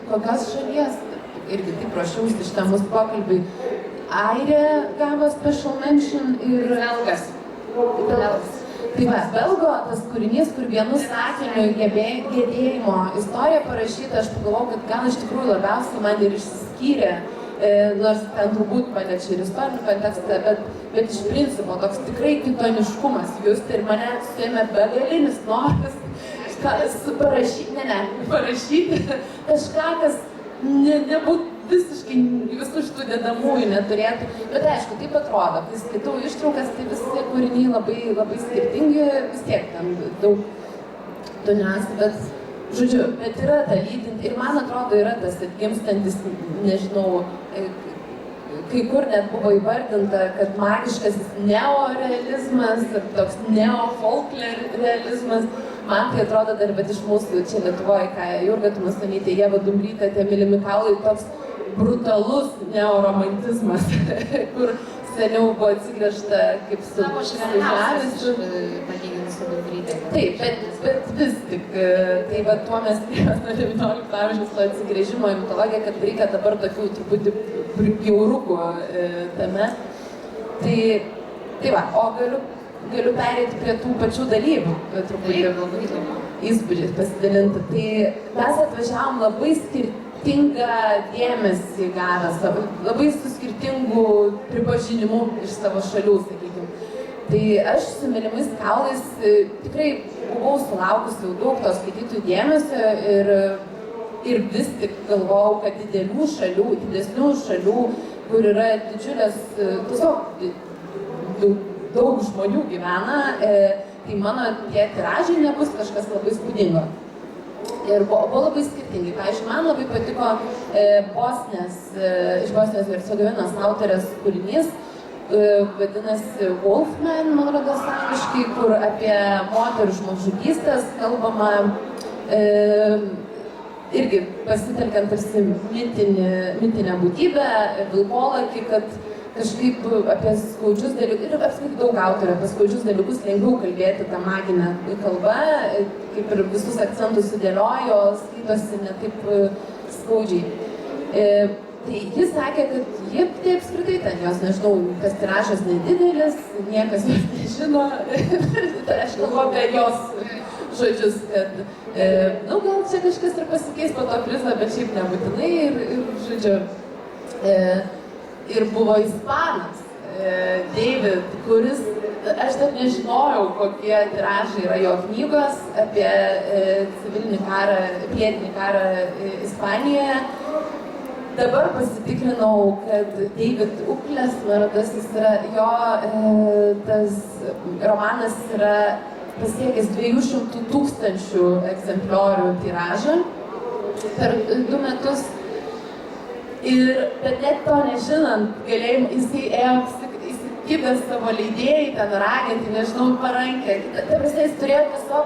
Kokios šalies, irgi taip ruošiausi šitam mūsų pokalbiui, Airija gavo special mention ir Belgas. Tai va, Belgo tas kūrinys, kur vienu sakiniu gedėjimo istorija parašyta, aš pagalvojau, kad gal iš tikrųjų labiausiai man ir išsiskyrė, nors ten turbūt paliečia ir istorinį kontekstą, bet iš principo toks tikrai kitoniškumas justi ir mane suėmė begalinis noras parašyti kažką, kas nebūtų visiškai visų šitų dedamųjų neturėtų. Bet aišku, taip atrodo, kai skaitau ištraukas, tai visi kūriniai labai skirtingi, vis tiek ten daug tų niuansų, bet žodžiu, bet yra ta lydinti ir man atrodo yra tas atgimstantis, nežinau, kai kur net buvo įvardinta, kad magiškasis neorealizmas, toks neofolkrealizmas. Man tai atrodo dar, bet iš mūsų čia Lietuvoje, ką Jurga Tumasonytė, Ieva Dumbrytė, tie mylimi kaulai, toks brutalus neoromantizmas, kur seniau buvo atsigręžta kaip su žemės. Palyginti su Dumbrytė. Taip, bet vis tik, tai va tuo mes nuo 19 amžiaus to atsigręžimo į mitologiją, kad reikia dabar tokių truputį bjaurukų tame. Tai va, o galiu perėti prie tų pačių dalyvių, truputį įspūdžiais pasidalinti. Tai mes atvažiavom labai skirtingą dėmesį gavęs, labai su skirtingu pripažinimu iš savo šalių, sakykime. Tai aš su mylimais kaulais tikrai buvau sulaukusi jau daug to skaitytojų dėmesio ir vis tik galvojau, kad didesnių šalių, kur yra didžiulės, tiesiog daug žmonių gyvena, tai mano tie tiražai nebus kažkas labai spūdingo. Ir buvo labai skirtingi. Pavyzdžiui, man labai patiko iš Bosnijos ir Hercegovinos autorės kūrinys, vadinasi Wolfman, man rodos angliškai, kur apie moterų žmogžudystės kalbama, irgi pasitelkiant tarsi mitinę būtybę, vilkolakį, kad kažkaip apie skaudžius dalykus, ir apskritai daug autorių apie skaudžius dalykus lengviau kalbėti tą maginę kalbą, kaip ir visus akcentus sudėliojo, skaitosi ne taip skaudžiai. Tai jis sakė, kad tai apskritai ten jos, nežinau, tas tiražas nedidelis, niekas jos nežino, tai aš kalbu apie jos žodžius, kad gal čia kažkas ir pasikeis po to prizą, bet šiaip nebūtinai ir žodžiu. Ir buvo ispanas, David, kuris, aš dar nežinojau, kokie tiražai yra jo knygos apie civilinį karą, pilietinį karą Ispanijoje. Dabar pasitikrinau, kad David Uklės, man rodos, jis yra, tas romanas yra pasiekęs 200 000 egzempliorių tiražą per 2 metus. Bet net to nežinant, jisai ėjo įsikibęs savo leidėjai, ten raginti, nežinau, parankę. Ta prasme, jis turėjo tiesiog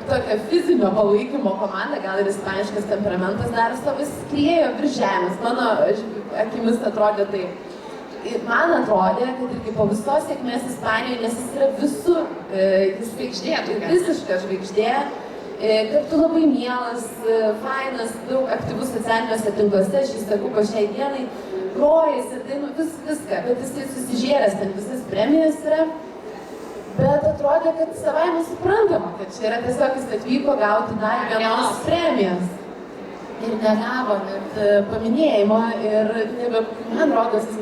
tokią fizinio palaikymo komandą, gal ir ispaniškas temperamentas dar savo, jis skriejo virš žemės, mano akimis atrodė taip. Ir man atrodė, kad irgi po visos sėkmės Ispanijoje, nes jis yra visur, jis visiška žvaigždė, kartu labai mielas, fainas, daug aktyvus socialiniuose tinkluose, aš jį sakau po šiai dienai, grojas ir dainu viską, bet jisai susižėręs ten visas premijas yra, bet atrodė, kad savaime suprantama, kad čia yra tiesiog jis atvyko gauti dar vienos premijas. Ir negavo net paminėjimo ir man rodos, jis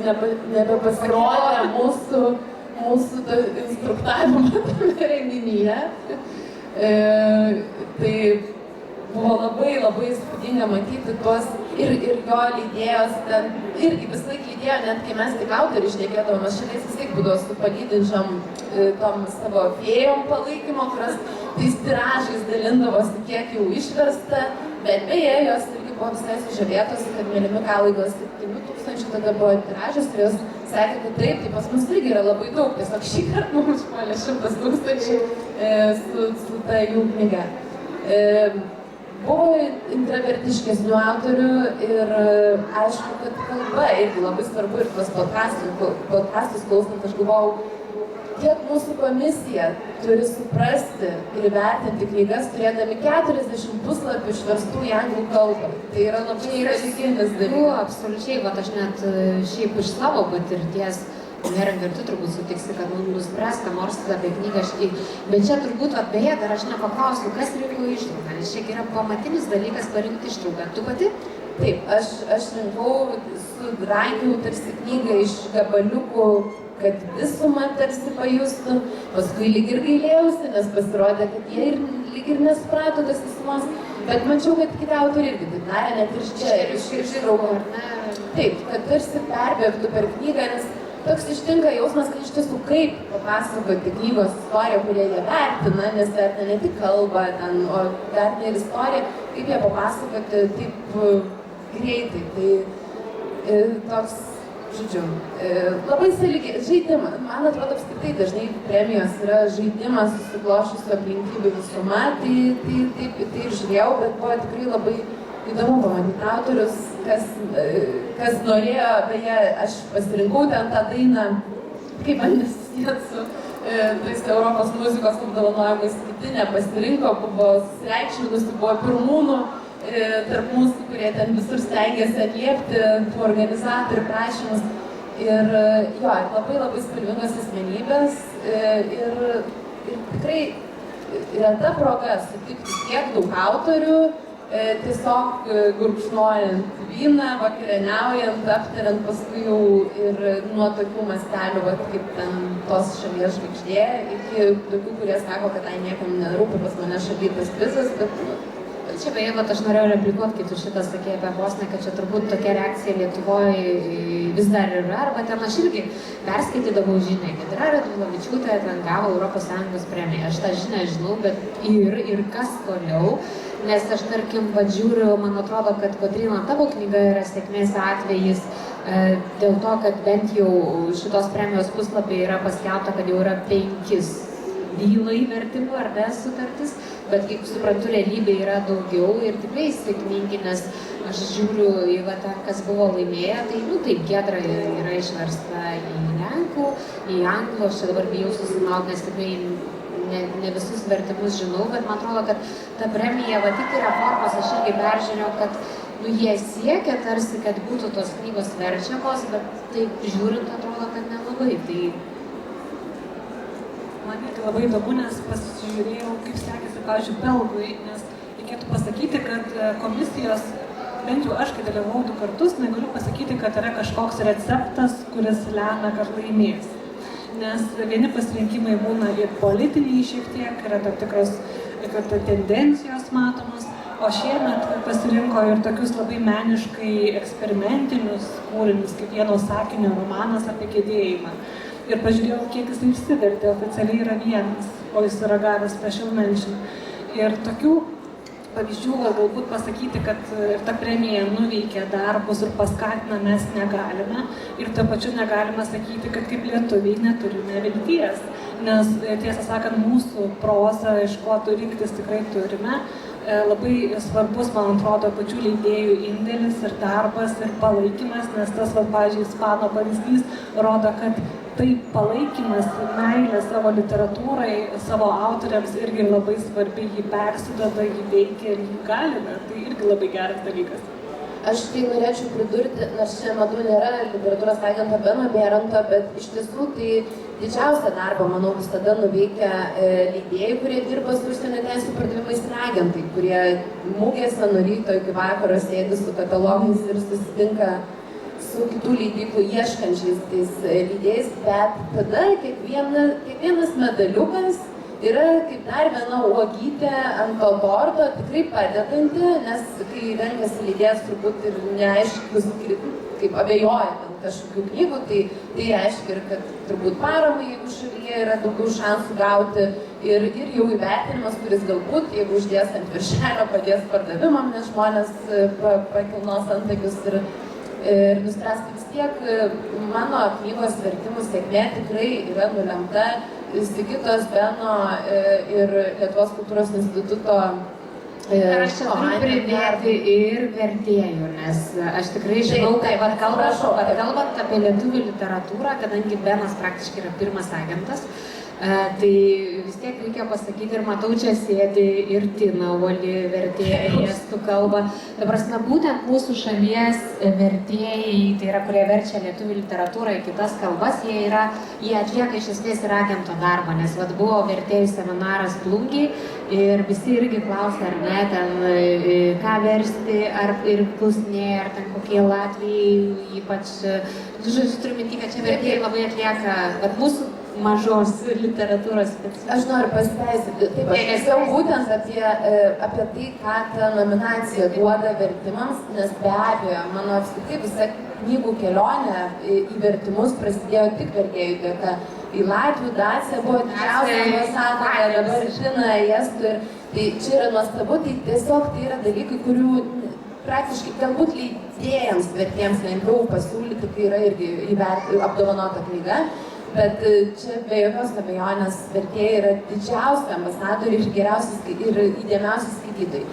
nebepasirodė mūsų instruktavimo tame renginyje. Tai buvo labai įspūdinga matyti tuos ir jo leidėjos ten, irgi vis laik leidėjo, net kai mes tik autoriai šnekėdavom, aš šalies vis laik būdavo su palydinčiom tom savo fėjom palaikymo, kurios tais tiražais dalindavosi kiek jau išversta, bet beje, jos irgi buvo visai sužavėtos, kad mylimi kaulai gal 7000 tada buvo tiražas ir jos sakė, kad taip, tai pas mus irgi yra labai daug, tiesiog šį kartą mums užpuolė 100 000 su ta jų knyga. Buvo intravertiškesnių autorių ir aišku, kad kalba irgi labai svarbu ir tuos podcastus klausant, aš galvojau, kiek mūsų komisija turi suprasti ir įvertinti knygas, turėdami 40 puslapių išverstų į anglų kalbą. Tai yra labai religinis dalykas. Absoliučiai, va aš net šiaip iš savo patirties, Neringa, ir tu turbūt sutiksi, kad nuspręs, ką nors apie knygą. Bet čia turbūt, beje, dar aš nepaklausiu, kas rinko ištrauką, nes čia yra pamatinis dalykas parinkti ištrauką. Tu pati? Taip, aš rinkau, surankiau tarsi knygą iš gabaliukų, kad visumą tarsi pajustų. Paskui lyg ir gailėjausi, nes pasirodė, kad jie ir lyg ir nesuprato tas visumos. Bet mačiau, kad kiti autoriai irgi taip darė, net ir čia ištraukų. Taip, kad tarsi perbėgtų per knygą, nes toks ištinka jausmas, kad iš tiesų kaip papasakoti knygos istoriją, kurią jie vertina, nes vertina ne tik kalbą, o vertina ir istoriją, kaip jie papasakoti taip greitai. Tai toks, žodžiu, labai sąlygiai, žaidimas. Man atrodo, apskritai dažnai premijos yra žaidimas susiklošusių aplinkybių visuma, tai ir žiūrėjau, bet buvo tikrai labai įdomu pamatyti autorius, kas norėjo, beje, aš pasirinkau ten tą dainą, kaip man nesusijęs su tais Europos muzikos apdovanojimais, kiti nepasirinko, buvo susireikšminusi, buvo pirmūnų tarp mūsų, kurie ten visur stengiasi atliepti tų organizatorių prašymus. Ir jo, labai spalvingos asmenybės ir tikrai reta proga sutikti tiek daug autorių, tiesiog gurkšnojant vyną, vakarieniaujant, aptariant paskui jau ir nuo tokių mastelių, kaip ten tos šalies žvaigždė, iki tokių, kurie sako, kad tai niekam nerūpi pas mane šaly tas prizas, bet... Čia beje, aš norėjau replikuoti, kai tu šitą sakė apie Bosnę, kad čia turbūt tokia reakcija Lietuvoje vis dar yra, arba ten aš irgi perskaitydavau žinią, kad yra Radvilavičiūtė, ten gavo ES premiją. Aš tą žinią žinau, bet ir kas toliau, nes aš tarkim, žiūriu, man atrodo, kad Kotryna tavo knyga yra sėkmės atvejis, dėl to, kad bent jau šitos premijos puslapiai yra paskelbta, kad jau yra 5 bylai vertimų ar ne sutartis, bet kaip suprantu, realybė yra daugiau ir tikrai sėkmingi, nes aš žiūriu į ten, kas buvo laimėję, tai, taip, Giedra yra išversta į lenkų, į anglų, aš čia dabar bijau susilaukti, nes tikrai ne visus vertimus žinau, bet man atrodo, kad ta premija, tik yra formos, aš irgi peržiūrėjau, kad jie siekia tarsi, kad būtų tos knygos verčiamos, bet taip žiūrint, atrodo, kad nelabai. Tai man irgi labai įdomu, nes pasižiūrėjau, kaip sekėsi, pavyzdžiui, belgui, nes reikėtų pasakyti, kad komisijos, bent jau aš, kai dalyvau 2 kartus, negaliu pasakyti, kad yra kažkoks receptas, kuris lemia, kad laimės. Nes vieni pasirinkimai būna ir politiniai šiek tiek, yra tam tikros tendencijos matomos, o šiemet pasirinko ir tokius labai meniškai eksperimentinius kūrinius, kaip vieno sakinio romanas apie gedėjimą. Ir pažiūrėjau, kiek jis išsivertė, oficialiai yra 1, o jis yra gavęs special mention. Ir tokių pavyzdžių galbūt pasakyti, kad ir ta premija nuveikia darbus ir paskatina mes negalime. Ir tuo pačiu negalime sakyti, kad kaip lietuviai neturime vilties. Nes tiesą sakant, mūsų prozą, iš ko rinktis tikrai turime. Labai svarbus, man atrodo, pačių leidėjų indėlis ir darbas ir palaikymas, nes tas, pavyzdžiui, ispano pavyzdys rodo, kad tai palaikymas, meilė savo literatūrai, savo autoriams irgi labai svarbi, jį persideda, jį veikia ir jį galime. Tai irgi labai geras dalykas. Aš tai norėčiau pridurti, nors čia, matau, nėra literatūros agento Beno Bėranto, bet iš tiesų tai didžiausią darbą, manau, visada nuveikia leidėjai, kurie dirba su užsienio teisių pardavimais ir agentai, kurie mugėse nuo ryto iki vakaro sėdi su katalogais ir susitinka su kitų leidyklų ieškančiais tais leidėjais, bet tada kiekvienas medaliukas yra kaip dar viena uogytė ant to torto, tikrai padedanti, nes kai renkasi leidėjas turbūt ir neaiškus, kaip abejoja kažkokių knygų, tai reiškia ir, kad turbūt paramai, jeigu šalyje yra daugiau šansų gauti ir jau įvertinimas, kuris galbūt, jeigu uždės ant viršelio, padės pardavimam, nes žmonės pakilnos antakius ir nuspręs, kad vis tiek mano knygos vertimų sėkmė tikrai yra nulemta Sigitos Beno ir Lietuvos kultūros instituto Ir aš čia turiu pridėti ir vertėjų, nes aš tikrai žinau, kad kalbant apie lietuvių literatūrą, kadangi Benas praktiškai yra pirmas agentas, tai vis tiek reikia pasakyti, ir matau, čia sėdi ir Tina Uoli vertėja į estų kalbą. Ta prasme, būtent mūsų šalies vertėjai, tai yra, kurie verčia lietuvių literatūrą į kitas kalbas, jie atlieka iš esmės ir agento darbą, nes buvo vertėjų seminaras Plungiai ir visi irgi klausė, ar ne, ten ką versti, ar ir klausinėja, ar ten kokie Latvijai, ypač, turiu minti, kad čia vertėjai labai atlieka, bet mūsų mažos literatūros specialistai. Aš noriu pasiteisinti. Taip, aš kalbėjau būtent apie tai, ką ta nominacija duoda vertimams, nes be abejo, mano apskritai visa knygų kelionė į vertimus prasidėjo tik vertėjų dėka. Į Latvių, Daciją buvo didžiausia ambasadorė, dabar Tina, Estų. Tai čia yra nuostabu, tai tiesiog tai yra dalykai, kurių praktiškai galbūt leidėjams vertėjams lengviau pasiūlyti, kai yra irgi apdovanota knyga. Bet čia be jokios abejonės vertėjai yra didžiausi ambasadoriai ir geriausi ir įdėmiausi skaitytojai.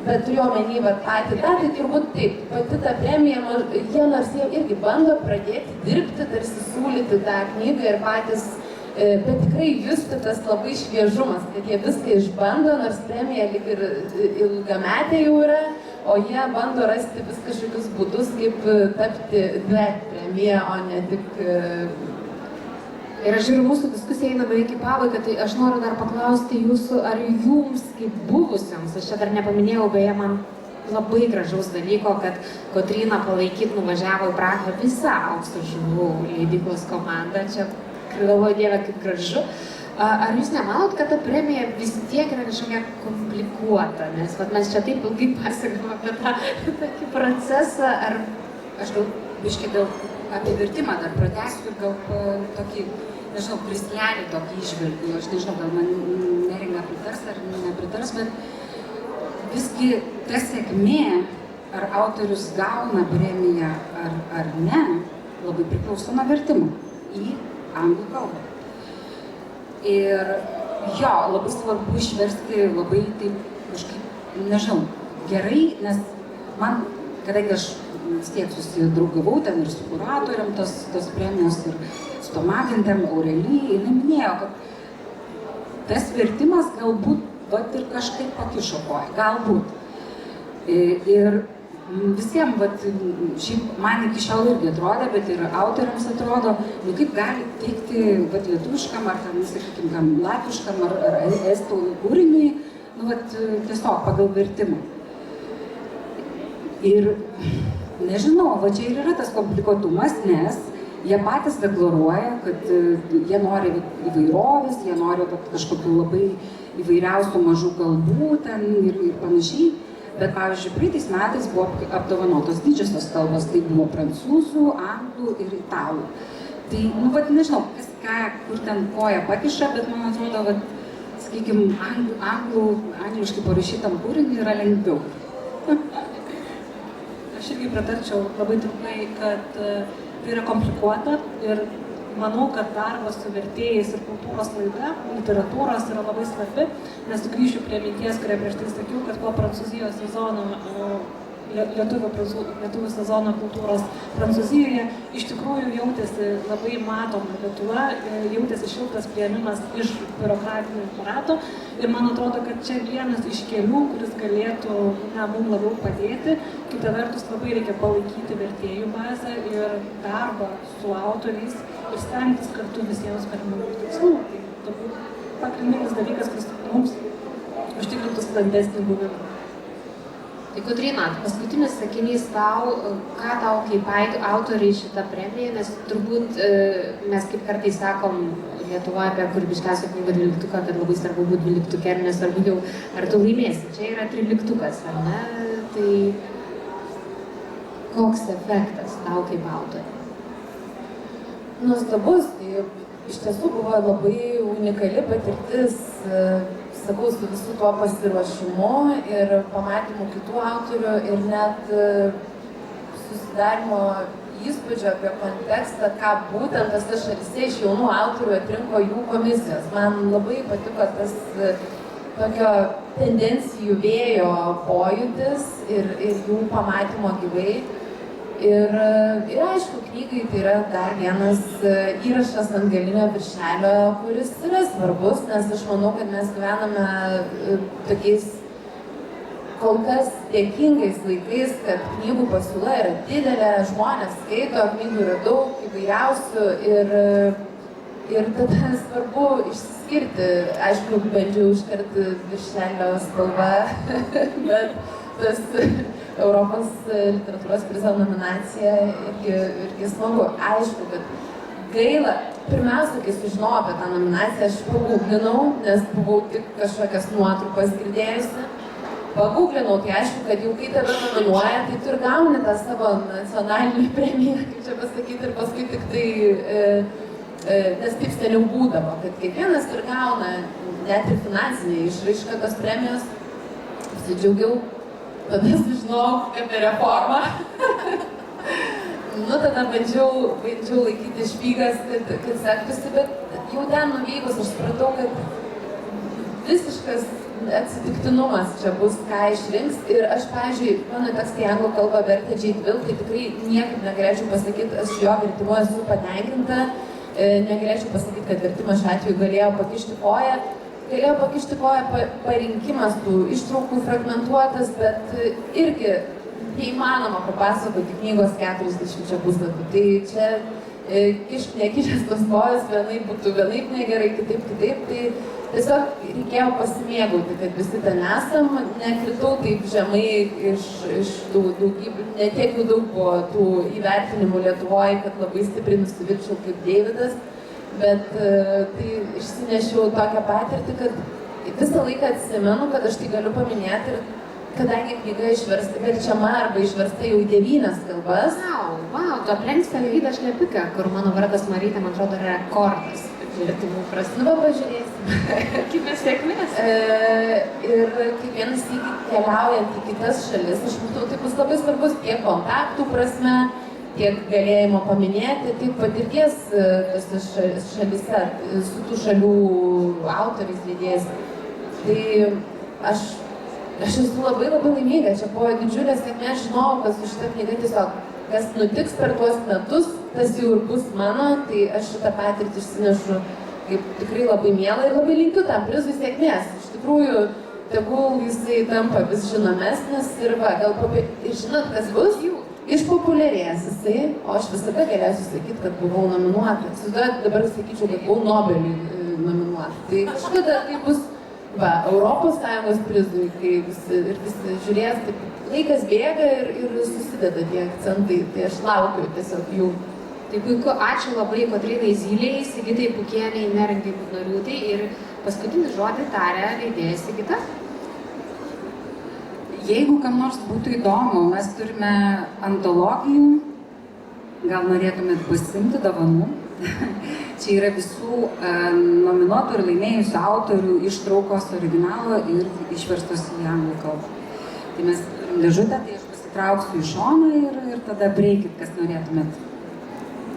Bet turiu omeny, patį tą, tai turbūt taip, pati ta premija, jie nors jie irgi bando pradėti dirbti, tarsi siūlyti tą knygą ir patys, bet tikrai justi tas labai šviežumas, kad jie viską išbando, nors premija lyg ir ilgametė jau yra, o jie bando rasti vis kažkokius būdus, kaip tapti premija, o ne tik... Ir aš žiūriu, mūsų diskusija eina beveik į pabaigą, tai aš noriu dar paklausti jūsų, ar jums kaip buvusiams, aš čia dar nepaminėjau, beje, man labai gražaus dalyko, kad Kotryna palaikyt nuvažiavo į Prahą visą Aukso žuvų leidyklos komandą, čia galvoju, Dieve, kaip gražu. Ar jūs nemanot, kad ta premija vis tiek yra kažkokia komplikuota, nes mes čia taip ilgai pasakojame apie tą tokį procesą, ar aš gal biškai apie vertimą dar pratęsiu ir gal tokį, nežinau, krislelį tokį išvelgiu, aš nežinau, gal man Neringa pritars ar nepritars, bet visgi ta sėkmė, ar autorius gauna premiją ar ne, labai priklauso nuo vertimo į anglų kalbą. Ir jo, labai svarbu išversti labai taip kažkaip, nežinau, gerai, nes man, kadangi aš vis tiek susidraugavau ten ir su kuratoriam tos premijos ir su tom agentėm, Aurelijai, jinai minėjo, kad tas vertimas galbūt ir kažkaip pakišo koją, galbūt. Ir visiems, šiaip man iki šiol irgi atrodė, bet ir autoriams atrodo, kaip gali teikti lietuviškam ar ten, sakykime, latviškam ar estų kūriniui, tiesiog pagal vertimą. Ir nežinau, va čia ir yra tas komplikuotumas, nes jie patys deklaruoja, kad jie nori įvairovės, jie nori kažkokių labai įvairiausių mažų kalbų ten ir panašiai. Bet, pavyzdžiui, praeitais metais buvo apdovanotos didžiosios kalbos, tai buvo prancūzų, anglų ir italų. Tai, nežinau, kas ką, kur ten koja pakiša, bet man atrodo, sakykime, angliškai parašytam kūriniui yra lengviau. Aš irgi pratarčiau labai trumpai, kad tai yra komplikuota ir manau, kad darbas su vertėjais ir kultūros laida, literatūros yra labai svarbi, nes grįšiu prie minties, kurią prieš tai sakiau, kad po Prancūzijos sezono, lietuvių sezono kultūros Prancūzijoje, iš tikrųjų jautėsi labai matoma Lietuva, jautėsi šiltas priėmimas iš biurokratinio aparato ir man atrodo, kad čia vienas iš kelių, kuris galėtų mums labiau padėti. Kita vertus, labai reikia palaikyti vertėjų bazę ir darbą su autoriais ir stengtis kartu visiems perimamų tikslų. Tai turbūt pagrindinis dalykas, kuris mums užtikrintų sklandesnį buvimą. Tai Kotryna, paskutinis sakinys tau, ką tau kaip autoriai šitą premiją, nes turbūt mes kaip kartais sakom Lietuvoje apie kūrybiškiausią knygą 12, kad labai svarbu būti 12, ir nesvarbu jau, ar tu laimėsi. Čia yra 13, ar ne? Tai koks efektas tau kaip autoriai? Nuostabus, tai iš tiesų buvo labai unikali patirtis, sakau, su visų tuo pasiruošimu ir pamatymu kitų autorių ir net susidarimo įspūdžio apie kontekstą, ką būtent tose šalyse iš jaunų autorių atrinko jų komisijos. Man labai patiko tas tokio tendencijų vėjo pojūtis ir jų pamatymo gyvai. Ir aišku, knygai tai yra dar vienas įrašas ant galinio viršelio, kuris yra svarbus, nes aš manau, kad mes gyvename tokiais kol kas dėkingais laikais, kad knygų pasiūla yra didelė, žmonės skaito, knygų yra daug, įvairiausių ir tada svarbu išsiskirti. Aišku, bandžiau iškart viršelio spalva, bet tas Europos literatūros prizo nominacija irgi smagu. Aišku, kad gaila. Pirmiausia, kai sužinojau apie tą nominaciją, aš paguglinau, nes buvau tik kažkokias nuotrupas girdėjusi. Paguglinau, tai aišku, kad jau kai tave nominuoja, tai tu ir gauni tą savo nacionalinį premiją, kaip čia pasakyti, ir paskui tik tai, nes taip seniau būdavo, kad kiekvienas ir gauna net ir finansinį išraišką tos premijos. Pasidžiaugiau. Tada sužinojau apie reformą. Tada bandžiau laikyti špygas, kad sektųsi, bet jau ten nuvykus aš supratau, kad visiškas atsitiktinumas čia bus, ką išrinks. Ir aš, pavyzdžiui, mano tekstai anglų kalbą vertė Jade Will, tai tikrai niekaip negalėčiau pasakyti, aš jo vertimu esu patenkinta, negalėčiau pasakyti, kad vertimas šiuo atveju galėjo pakišti koją. Galėjo pakišti koją parinkimas tų ištraukų fragmentuotas, bet irgi neįmanoma papasakoti knygos 40 puslapių. Tai čia nekišęs tos kojas, vienaip būtų vienaip negerai, kitaip. Tai tiesiog reikėjo pasimėgauti, kad visi ten esam. Nekritau taip žemai iš tų daugybų, ne tiek jau daug buvo tų įvertinimų Lietuvoje, kad labai stipriai nusivirčiau kaip Deividas. Bet tai išsinešiau tokią patirtį, kad visą laiką atsimenu, kad aš tai galiu paminėti ir kadangi knyga verčiama arba išversta jau į 9 kalbas. Vau, tu aplenksi Alvydą Šlepiką, kur mano vardas Marytė, man atrodo, yra rekordas vertimų prasme. Pažiūrėsime. Kipės sėkmės. Ir kiekvienas sykį keliaujant į kitas šalis, aš matau, tai bus labai svarbus tiek kontaktų prasme, tiek galėjimo paminėti, tiek patirties tose šalyse, su tų šalių autoriais, leidėjais. Tai aš esu labai laiminga, čia buvo didžiulė sėkmė, aš žinojau, kad su šita knyga tiesiog, kas nutiks per tuos metus, tas jau ir bus mano, tai aš šitą patirtį išsinešu kaip tikrai labai mielą ir labai linkiu tam prizui sėkmės. Iš tikrųjų, tegul jisai tampa vis žinomesnis ir gal žinot, kas bus? Išpopuliarėjęs jisai, o aš visada galėsiu sakyti, kad buvau nominuota. Dabar sakyčiau, kad buvau Nobeliui nominuota. Tai kažkada tai bus Europos Sąjungos prizui, kai visi žiūrės, taip laikas bėga ir susideda tie akcentai, tai aš laukiu tiesiog jų. Tai puiku, ačiū labai Kotrynai Zylei, Sigitai Pukienei, Neringai Butnoriūtei ir paskutinį žodį taria leidėja Sigita. Jeigu kam nors būtų įdomu, mes turime antologijų, gal norėtumėt pasiimti dovanų. Čia yra visų nominuotų ir laimėjusių autorių ištraukos originalo ir išverstos į anglų kalbą. Tai mes turim dėžutę, tai aš pasitrauksiu į šoną ir tada breikit, kas norėtumėt.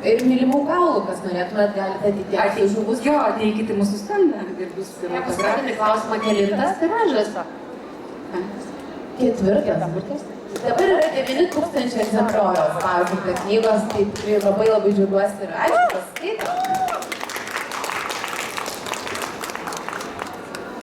Ir mylimų kaulų, kas norėtumėt, galite ateities žuvus. Jo, ateikit į mūsų stendą ir bus paskutinį klausimą, kelintas tiražas? 4. Dabar yra 9000 egzempliorių spausdinta knygos, tai tikrai labai džiaugiuosi ir ačiū